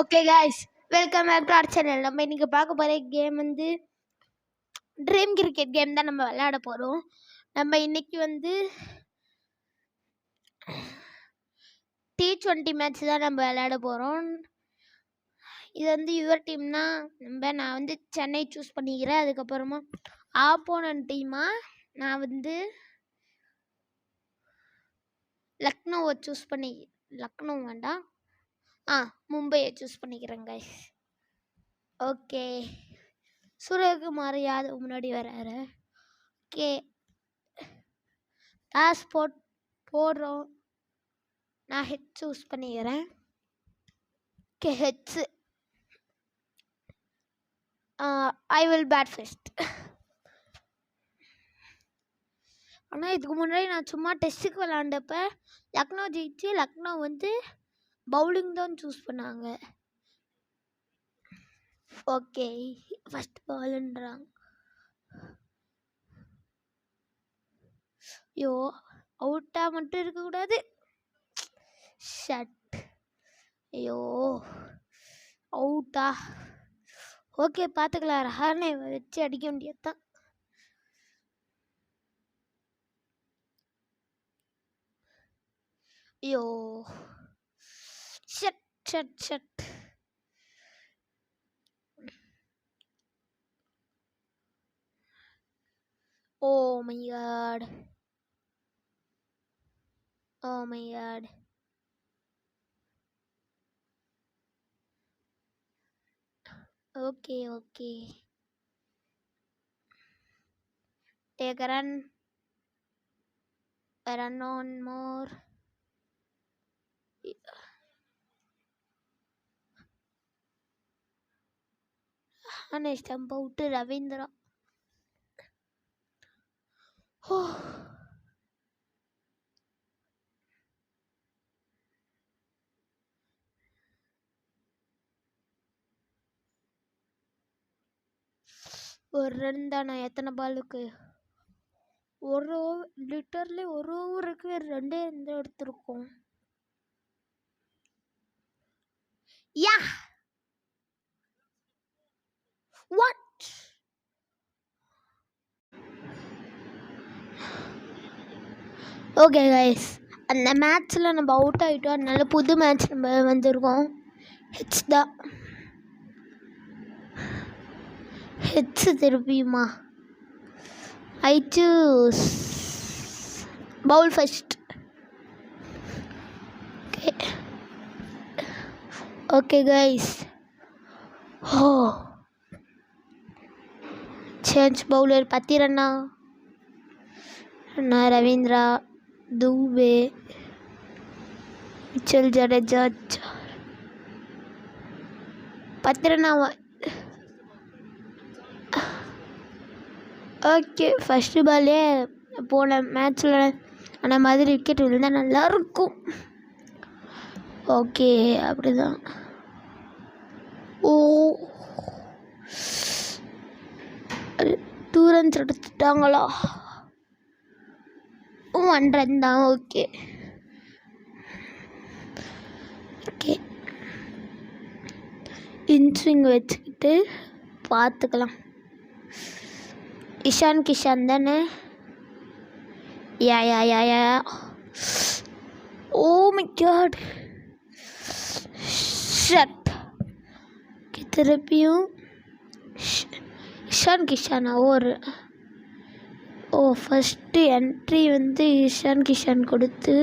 Okay guys, welcome back to our channel. நம்ம இன்றைக்கி பார்க்க போகிற கேம் வந்து ட்ரீம் கிரிக்கெட் கேம் தான் நம்ம விளையாட போகிறோம். நம்ம இன்றைக்கி வந்து T20 மேட்ச் தான் நம்ம விளையாட போகிறோம். இது வந்து யுவர் டீம்னா நான் வந்து சென்னை சூஸ் பண்ணிக்கிறேன். அதுக்கப்புறமா ஆப்போனன்ட் டீமாக நான் வந்து லக்னோவை சூஸ் பண்ணி லக்னோ வேண்டாம் மும்பையை சூஸ் பண்ணிக்கிறேன் கைஸ். ஓகே, சூரியகுமார் யாதவ் முன்னாடி வராரு. ஓகே, டாஸ் போடுறோம். நான் ஹெட் சூஸ் பண்ணிக்கிறேன். Okay, heads I will bat first. ஆனால் இதுக்கு முன்னாடி நான் சும்மா டெஸ்ட்டுக்கு விளாண்டப்ப லக்னோ ஜெயிச்சு லக்னோ வந்து பவுலிங் தான் சூஸ் பண்ணாங்க. ஓகே, ஃபஸ்ட் பால்ன்றாங்க. ஐயோ, அவுட்டாக மட்டும் இருக்கக்கூடாது. ஷட், ஐயோ அவுட்டா. ஓகே, பார்த்துக்கலாம். ரஹானே வச்சு அடிக்க வேண்டியது தான். ஐயோ, shut shut shut. Oh my god. Oh my god. Okay. Take a run. Run on more. Stump out Ravindra. Oh. ஒரு ரன் தானே? எத்தனை பாலுக்கு? லிட்டர்லி ஒரு ஓவருக்கு ரெண்டே எடுத்திருக்கோம். யா, வாட்? ஓகே கைஸ், அந்த மேட்ச்சில் நம்ம அவுட் ஆகிட்டோம். அதனால புது மேட்ச் நம்ம வந்திருக்கோம். ஹெட்ஸ் தான். ஹெட்ஸு திருப்பியுமா? I choose bowl first. Okay guys, change bowler. 10 ரன்னா. ரவீந்திரா, துபே, மிச்சல் ஜடேஜா. 10 ரன்னாவா? ஓகே, ஃபஸ்ட்டு பாலே போன மேட்ச்சில் அந்த மாதிரி விக்கெட் விழுந்தால் நல்லாயிருக்கும். ஓகே, அப்படிதான். ஓ, 2 ரன்ஸ் எடுத்துட்டாங்களா? 1 ரன் தான். ஓகே, இன்ஸ்விங் வச்சுக்கிட்டு பார்த்துக்கலாம். இஷான் கிஷான் தானே? Yeah. Oh my god, shut. திருப்பியும் இஷான் கிஷானா? ஃபஸ்ட்டு என்ட்ரி வந்து இஷான் கிஷான் கொடுத்து.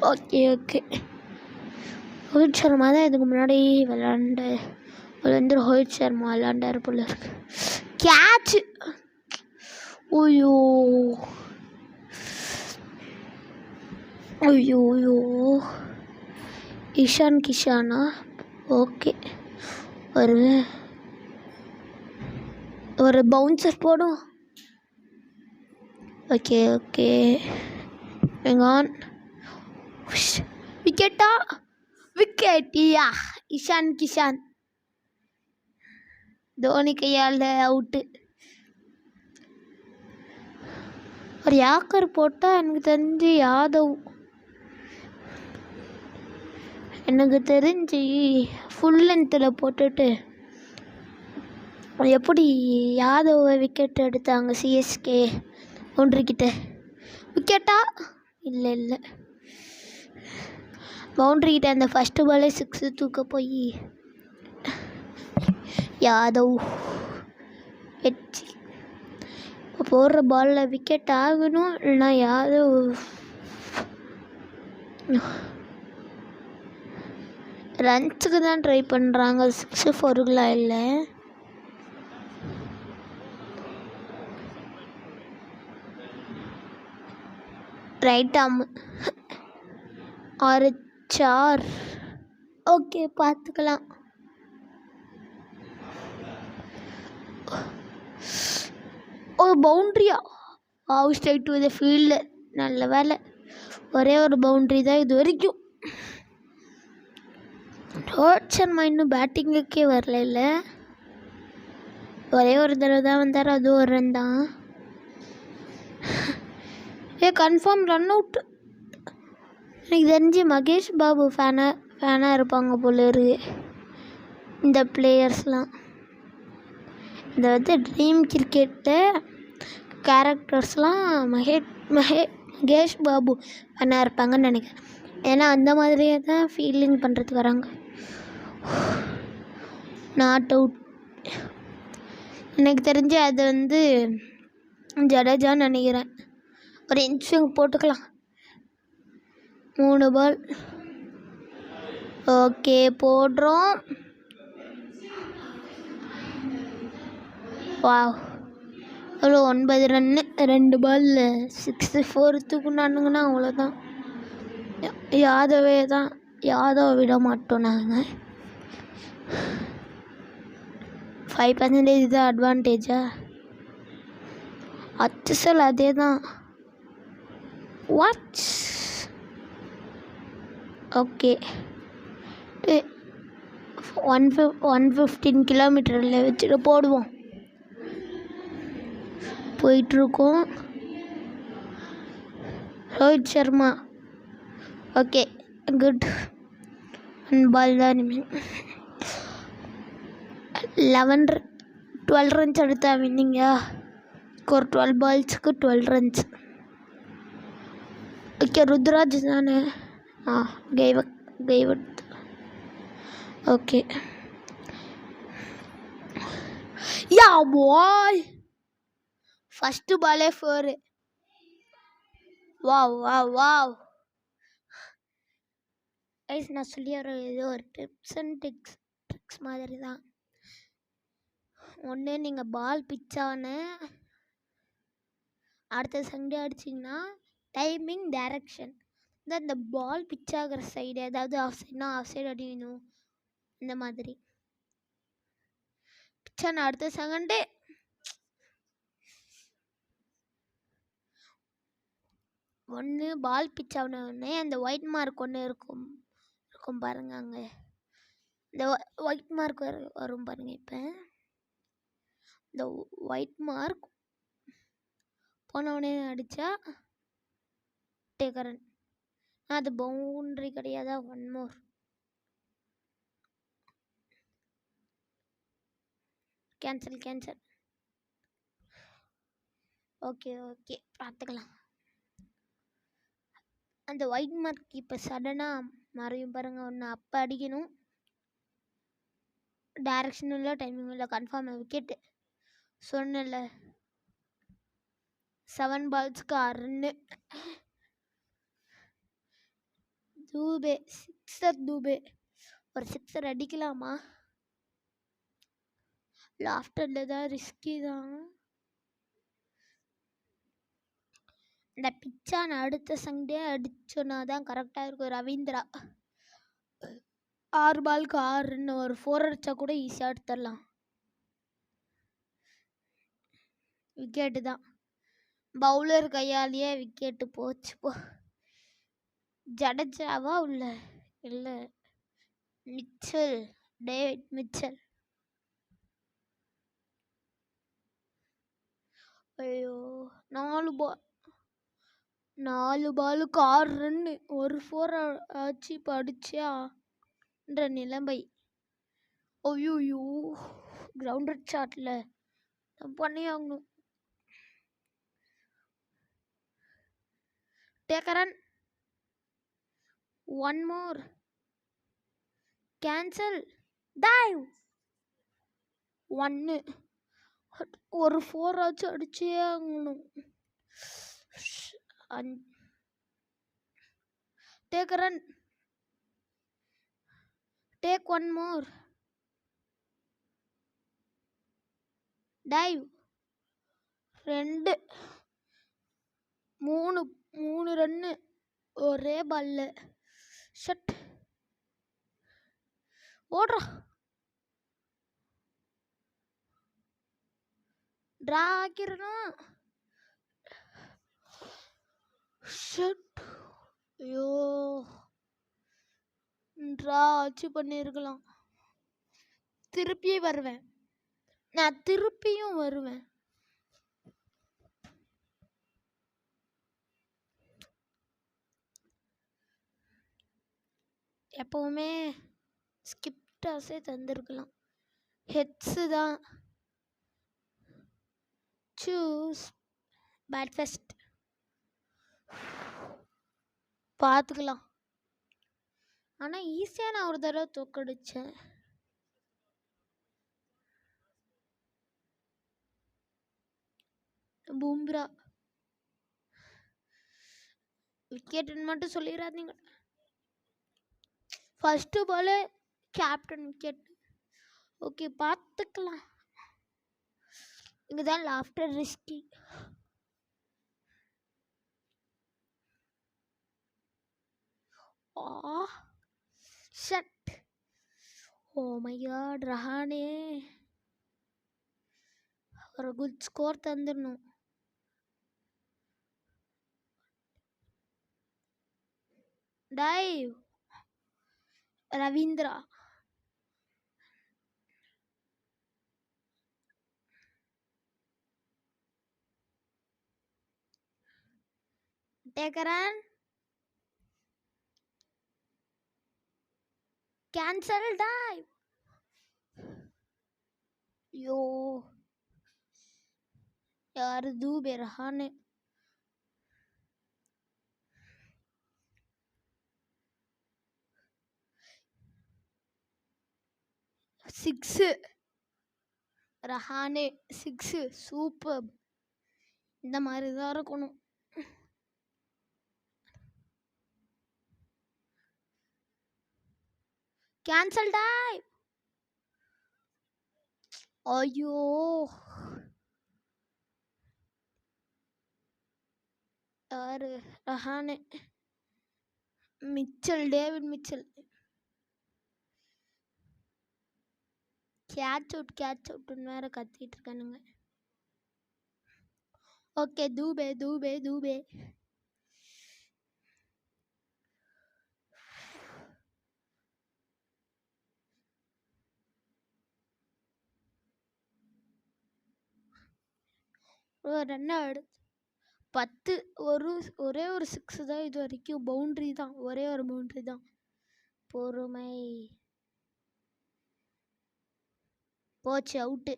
ஓகே, ரோஹித் சர்மா தான் இதுக்கு முன்னாடி ரோஹித் சர்மா விளாண்டார் போல இருக்கு. கேட்ச். ஐயோ, இஷான் கிஷானா? ஓகே, ஒரு பவுன்சர் போடும். ஓகே, எங்கான் விக்கெட்டா? விக்கெட்டியா? இஷான் கிஷான் தோனி கையால் அவுட்டு. ஒரு யாக்கர் போட்டால் எனக்கு தெரிஞ்சு யாதவ். எனக்கு தெரிஞ்சு ஃபுல் லென்த்தில் போட்டுட்டு எப்படி யாதவை விக்கெட் எடுத்தாங்க சிஎஸ்கே பவுண்ட்ரிக்கிட்ட. விக்கெட்டா? இல்லை பவுண்ட்ரிக்கிட்ட அந்த ஃபஸ்ட்டு பாலே 6 தூக்க போய் யாதவ் வெற்றி. இப்போ போடுற பாலில் விக்கெட் ஆகணும், இல்லைனா யாதவ் ரன்ஸுக்கு தான் ட்ரை பண்ணுறாங்க, 6 4லாம் இல்லை. ரைட் ஆம் 6 4. ஓகே, பார்த்துக்கலாம். ஒரு பவுண்ட்ரியா? Out straight to the field. நல்ல வேலை, ஒரே ஒரு பவுண்ட்ரி தான் இது வரைக்கும். ரோஹித் சர்மா இன்னும் பேட்டிங்குக்கே வரல. இல்லை, ஒரே ஒரு தடவை தான் வந்தார், அது ஒரு ரன் தான். Confirm run out. எனக்கு தெரிஞ்சு மகேஷ் பாபு ஃபேனாக இருப்பாங்க போல இருக்கு இந்த பிளேயர்ஸ்லாம். இந்த ட்ரீம் கிரிக்கெட்டு கேரக்டர்ஸ்லாம் மகேஷ் பாபு ஃபேனாக இருப்பாங்கன்னு நினைக்கிறேன். ஏன்னா அந்த மாதிரியே தான் ஃபீல்டிங் பண்ணுறதுக்கு வராங்க. Not out. எனக்கு தெரிஞ்சு அது ஜடேஜான்னு நினைக்கிறேன். ஒரு இன்ஸ்விங் போட்டுக்கலாம். 3 பால். ஓகே, போடுறோம். வாவ், ஒரு 9 ரன்னு 2 பாலில் 6 4 தூக்குனானுங்கன்னா அவ்வளோதான். யாதவை விட மாட்டோம் நாங்கள். 5% தான் அட்வான்டேஜா? அச்சல் அதே தான். வாட்? ஓகே, 115 கிலோமீட்டரில் வச்சுட்டு போடுவோம். போயிட்டுருக்கோம். Rohit Sharma. Okay, good. 1 ball தான் இனிமேல். 12 ரன்ஸ் எடுத்தா வின்னிங்கா? ஒரு 12 பால்ஸுக்கு 12 ரன்ஸ். ஓகே, ருத்ராஜ் தானே? கெய்வட். ஓகே, யா பாய். ஃபஸ்ட்டு பாலே 4. வாவ். நான் சொல்லி ஒரு டிப்ஸ் அண்ட் ட்ரிக்ஸ் மாதிரி தான். ஒன்று, நீங்கள் பால் பிச்சான அடுத்த சண்டே அடிச்சிங்கன்னா டைமிங் டைரக்ஷன் இந்த பால் பிச் ஆகிற சைடு, ஏதாவது ஆஃப் சைடு அடிக்கணும். இந்த மாதிரி பிச்சான அடுத்த செகண்டு ஒன்று பால் பிச் ஆனோடனே அந்த ஒயிட் மார்க் ஒன்று இருக்கும் பாருங்க. அங்கே இந்த ஒயிட் மார்க் வரும் பாருங்க. இப்போ இந்த ஒயிட் மார்க் போனவுடனே அடித்தா டேக்கரன். அது பவுண்ட்ரி கிடையாதா? 1 மோர். கேன்சல். ஓகே, பார்த்துக்கலாம். அந்த ஒயிட் மார்க் இப்போ சடனாக மறையும் பாருங்க. ஒன்று அப்போ அடிக்கணும். டைரக்ஷன் இல்லை, டைமிங் இல்லை, கன்ஃபார்ம் விக்கெட்டு. சொன்னல 7 பால்ஸ்க்கு 6 ரன்னு. தூபே ஒரு 6 அடிக்கலாமா? லாஃப்டரில் தான் ரிஸ்கி தான். இந்த பிச்சான அடுத்த சண்டே அடிச்சோன்னா தான் கரெக்டாக இருக்கும். ரவீந்திரா 6 பாலுக்கு 6 ரன்னு. ஒரு 4 அடித்தா கூட ஈஸியாக எடுத்துடலாம். விக்கெட்டு தான். பவுலர் கையாலேயே விக்கெட்டு போச்சு. ஜடேஜாவா இல்லை டேவிட் மிச்சல். ஐயோ, 4 பாலுக்கு 6 ரன்னு. ஒரு 4 ஆச்சு இப்போ அடிச்சான்ற நிலைமை. ஐயோ கிரவுண்டட் ஷாட்டில் பண்ணி ஆகணும். Take run. One more. Cancel. Dive. 1. ஒரு 4 ஆச்சும் அடிச்சே ஆகணும். Take run. Take one more. Dive. 2. 3 run ஒரே பால்ல. ஷட். ஓடுறா. ட்ரா ஆக்கிடணும். ஷட். ஐயோ ட்ரா ஆச்சு பண்ணியிருக்கலாம். திருப்பியும் வருவேன். நான் திருப்பியும் வருவேன். எப்பவுமே ஸ்கிப் டாஸே தந்திருக்கலாம். ஹெட்ஸு தான். Choose bat first. பார்த்துக்கலாம். ஆனால் ஈஸியாக நான் ஒரு தடவை தோக்கடிச்சேன். பும்ரா விக்கெட்டுன்னு மட்டும் சொல்லிடாதீங்க. First ball captain wicket. Okay பார்த்துக்கலாம். இங்கே தான் lofter risky. Shut. Oh my god Rahane ஒரு குட் ஸ்கோர் தந்துடணும். Dive. Ravindra. Take run. Cancel. Dive. ஐயோ யாரு தூபே ரஹானே. சிக்ஸு. ரஹானே 6. சூப்பர். இந்த மாதிரி தான் இருக்கணும். கேன்சல். டைவ். ஐயோ யாரு Rahane. Mitchell. David Mitchell. Catch அவுட்னு வேற கத்திட்டு இருக்கானுங்க. ஓகே தூபே தூபே தூபே. ரன் ஆடு 10. ஒரே ஒரு 6 தான் இது வரைக்கும். பவுண்ட்ரி தான். ஒரே ஒரு பவுண்ட்ரி தான். பொறுமை. போச்சு அவுட்டு.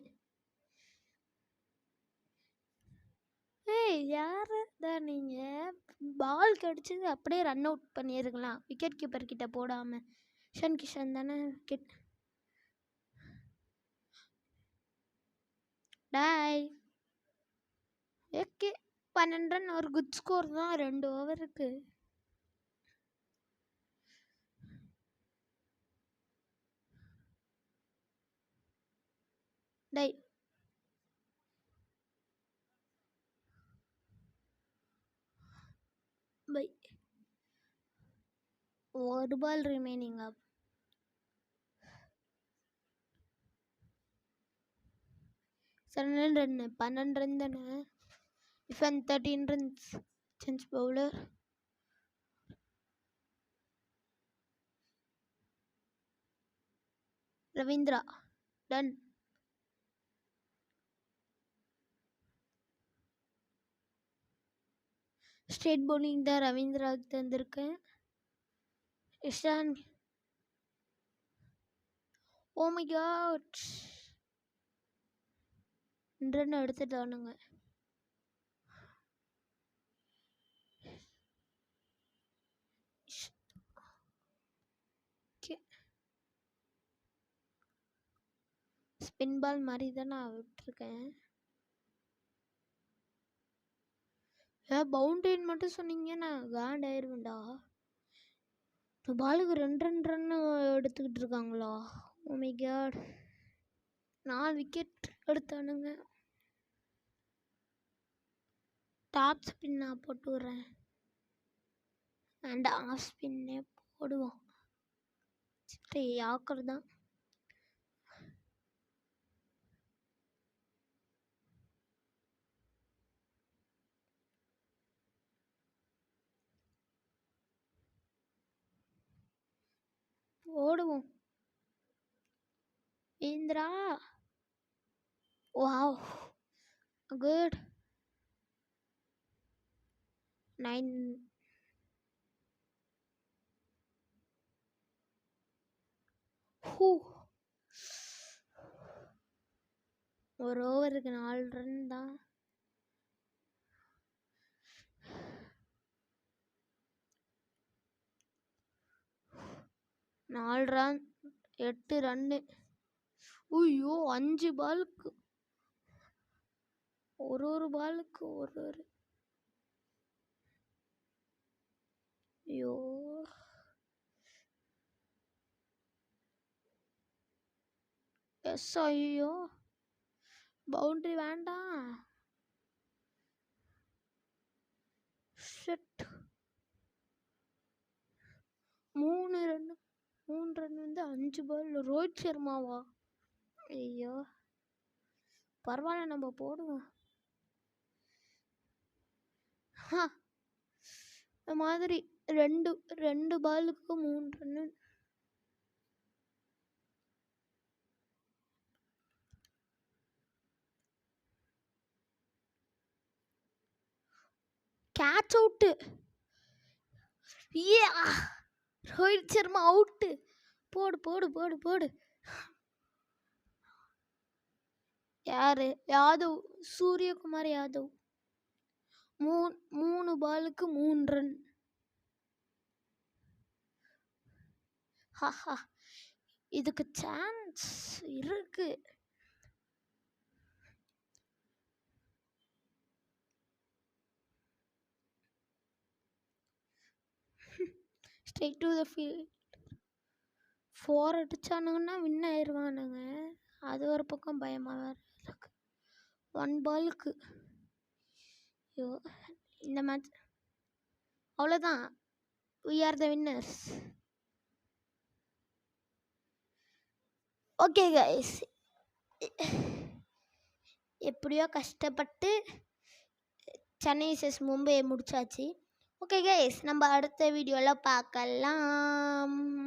ஏய் யாரு தான் நீங்கள் பால் கடிச்சது அப்படியே ரன் அவுட் பண்ணியிருக்கலாம். விக்கெட் கீப்பர் கிட்ட போடாமல். இஷான் கிஷன் தானே விக்கெட். டாய். ஓகே 12 ரன் ஒரு குட் ஸ்கோர் தான் 2 ஓவருக்கு. டை. பை. ஒரு பால் ரிமைனிங். அப் 7 ரன் 12 ரன் தானே. இஃபன் 13 runs. Change bowler. Ravindra. Done. Straight bowling தான் ரவீந்திராவுக்கு தந்திருக்கேன். Ishan. Oh my god, 2 run எடுத்துட்டானுங்க. ஸ்பின் பால் மாதிரி தான் நான் விட்டுருக்கேன். பவுண்டரின்னு மட்டும் சொன்னீங்க நான் காண்டாயிருவேன்டா. இந்த பாலுக்கு 2 ரன் எடுத்துக்கிட்டு இருக்காங்களா? ஓ மை காட், 4 விக்கெட் எடுத்தானுங்க. டாப் ஸ்பின் நான் போட்டு விட்றேன் அண்ட் ஆஃப் ஸ்பின்னே போடுவோம். யாக்கர் தான். ஓடுவோம் இந்திரா. Wow, good. 9. ஒரு ஓவருக்கு 4 ரன் தான். நாலு ரன் 8 ரன்னு. ஐயோ, 5 பாலுக்கு ஒரு பாலுக்கு ஒரு. ஐயோ, எஸ். ஐயோ, பவுண்டரி வேண்டாம். ஷிட். 3 ரன் வந்து 5 பால். ரோஹித் சர்மாவா? ஐயோ, பரவாயில்ல, நம்ம போடுவோம். இந்த மாதிரி 2 பாலுக்கு 3 run. Catch out. Rohit Sharma out. போடு போடு போடு போடு. யாரு? யாதவ், சூரியகுமார் யாதவ். 3 பாலுக்கு 3 ரன். ஹஹா, இதுக்கு சான்ஸ் இருக்கு. Straight to the field. 4 அடிச்சானுங்கன்னா வின் ஆயிடுவானுங்க. அது ஒரு பக்கம் பயமாக வேறு இருக்கு. 1 பாலுக்கு. ஐயோ, இந்த மேட்ச் அவ்வளோதான். we are the winners. Okay guys, எப்படியோ கஷ்டப்பட்டு சென்னை vs மும்பையை முடிச்சாச்சு. ஓகே கைஸ், நம்ம அடுத்த வீடியோவில் பார்க்கலாம்.